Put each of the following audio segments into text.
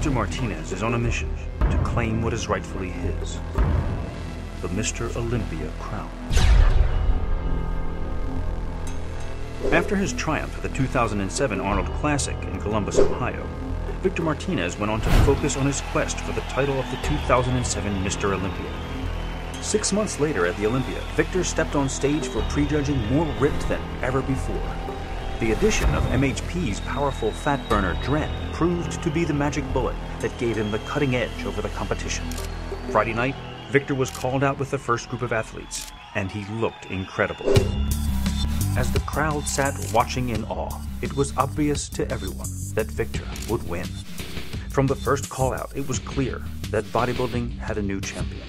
Victor Martinez is on a mission to claim what is rightfully his, the Mr. Olympia crown. After his triumph at the 2007 Arnold Classic in Columbus, Ohio, Victor Martinez went on to focus on his quest for the title of the 2007 Mr. Olympia. 6 months later at the Olympia, Victor stepped on stage for prejudging more ripped than ever before. The addition of MHB's powerful fat burner Dren proved to be the magic bullet that gave him the cutting edge over the competition. Friday night, Victor was called out with the first group of athletes, and he looked incredible. As the crowd sat watching in awe, it was obvious to everyone that Victor would win. From the first call out, it was clear that bodybuilding had a new champion.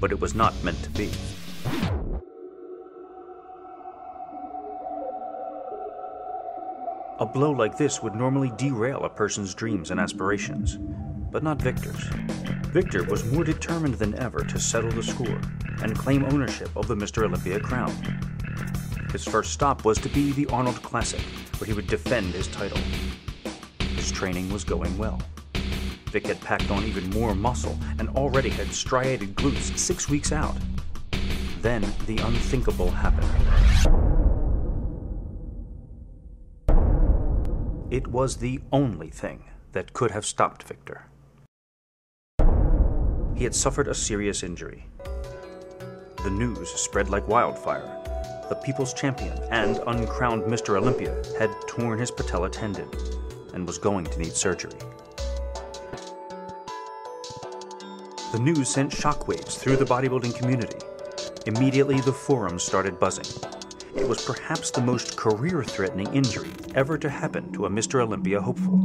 But it was not meant to be. A blow like this would normally derail a person's dreams and aspirations, but not Victor's. Victor was more determined than ever to settle the score and claim ownership of the Mr. Olympia crown. His first stop was to be the Arnold Classic, where he would defend his title. His training was going well. Vic had packed on even more muscle and already had striated glutes 6 weeks out. Then the unthinkable happened. It was the only thing that could have stopped Victor. He had suffered a serious injury. The news spread like wildfire. The people's champion and uncrowned Mr. Olympia had torn his patella tendon and was going to need surgery. The news sent shockwaves through the bodybuilding community. Immediately, the forums started buzzing. It was perhaps the most career-threatening injury ever to happen to a Mr. Olympia hopeful.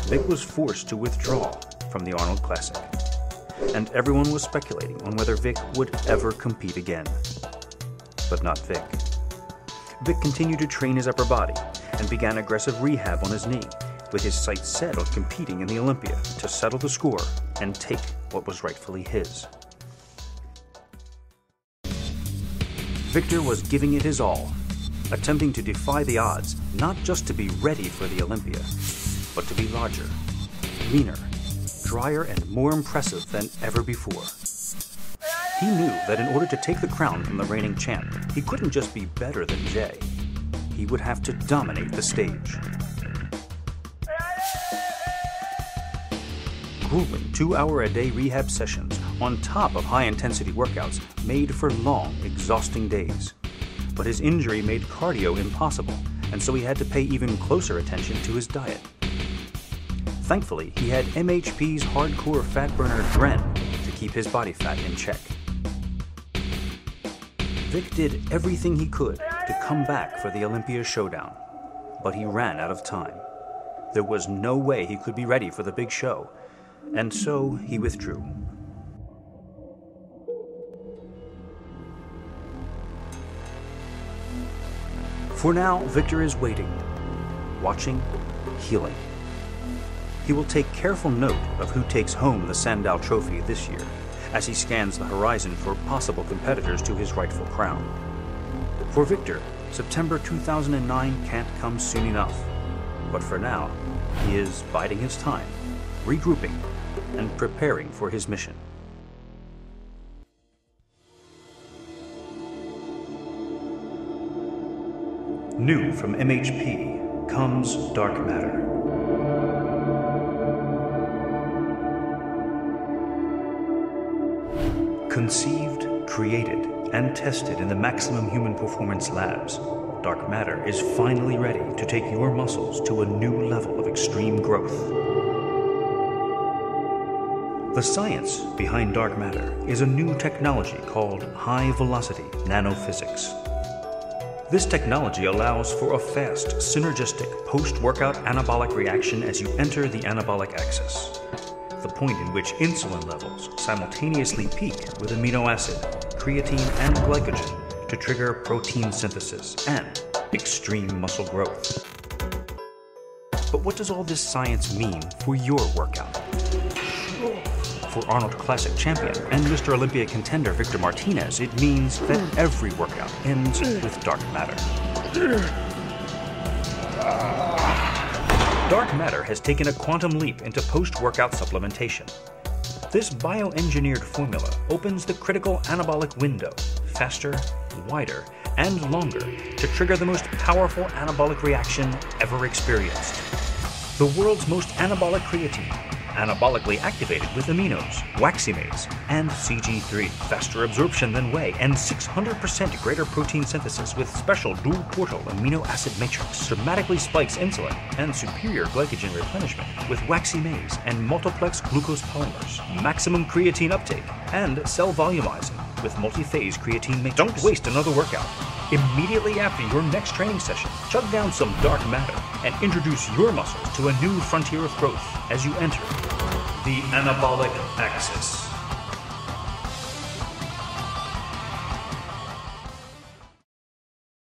Vic was forced to withdraw from the Arnold Classic, and everyone was speculating on whether Vic would ever compete again. But not Vic. Vic continued to train his upper body and began aggressive rehab on his knee, with his sights set on competing in the Olympia to settle the score and take what was rightfully his. Victor was giving it his all, attempting to defy the odds, not just to be ready for the Olympia, but to be larger, leaner, drier, and more impressive than ever before. He knew that in order to take the crown from the reigning champ, he couldn't just be better than Jay. He would have to dominate the stage. Grueling 2-hour-a-day rehab sessions on top of high-intensity workouts made for long, exhausting days. But his injury made cardio impossible, and so he had to pay even closer attention to his diet. Thankfully, he had MHB's hardcore fat burner Dren to keep his body fat in check. Vic did everything he could to come back for the Olympia showdown, but he ran out of time. There was no way he could be ready for the big show, and so he withdrew. For now, Victor is waiting, watching, healing. He will take careful note of who takes home the Sandow Trophy this year, as he scans the horizon for possible competitors to his rightful crown. For Victor, September 2009 can't come soon enough, but for now, he is biding his time, regrouping, and preparing for his mission. New from MHB comes Dark Matter. Conceived, created, and tested in the Maximum Human Performance Labs, Dark Matter is finally ready to take your muscles to a new level of extreme growth. The science behind Dark Matter is a new technology called high-velocity nanophysics. This technology allows for a fast, synergistic post-workout anabolic reaction as you enter the anabolic axis, the point in which insulin levels simultaneously peak with amino acid, creatine, and glycogen to trigger protein synthesis and extreme muscle growth. But what does all this science mean for your workout? for Arnold Classic champion and Mr. Olympia contender Victor Martinez, it means that every workout ends with dark matter. Dark matter has taken a quantum leap into post-workout supplementation. This bioengineered formula opens the critical anabolic window faster, wider, and longer to trigger the most powerful anabolic reaction ever experienced. The world's most anabolic creatine, anabolically activated with aminos, waximase, and CG3, faster absorption than whey, and 600% greater protein synthesis with special dual-portal amino acid matrix, dramatically spikes insulin and superior glycogen replenishment with waximase and multiplex glucose polymers, maximum creatine uptake, and cell volumizing with multi-phase creatine matrix. Don't waste another workout. Immediately after your next training session, chug down some dark matter and introduce your muscles to a new frontier of growth as you enter the anabolic axis.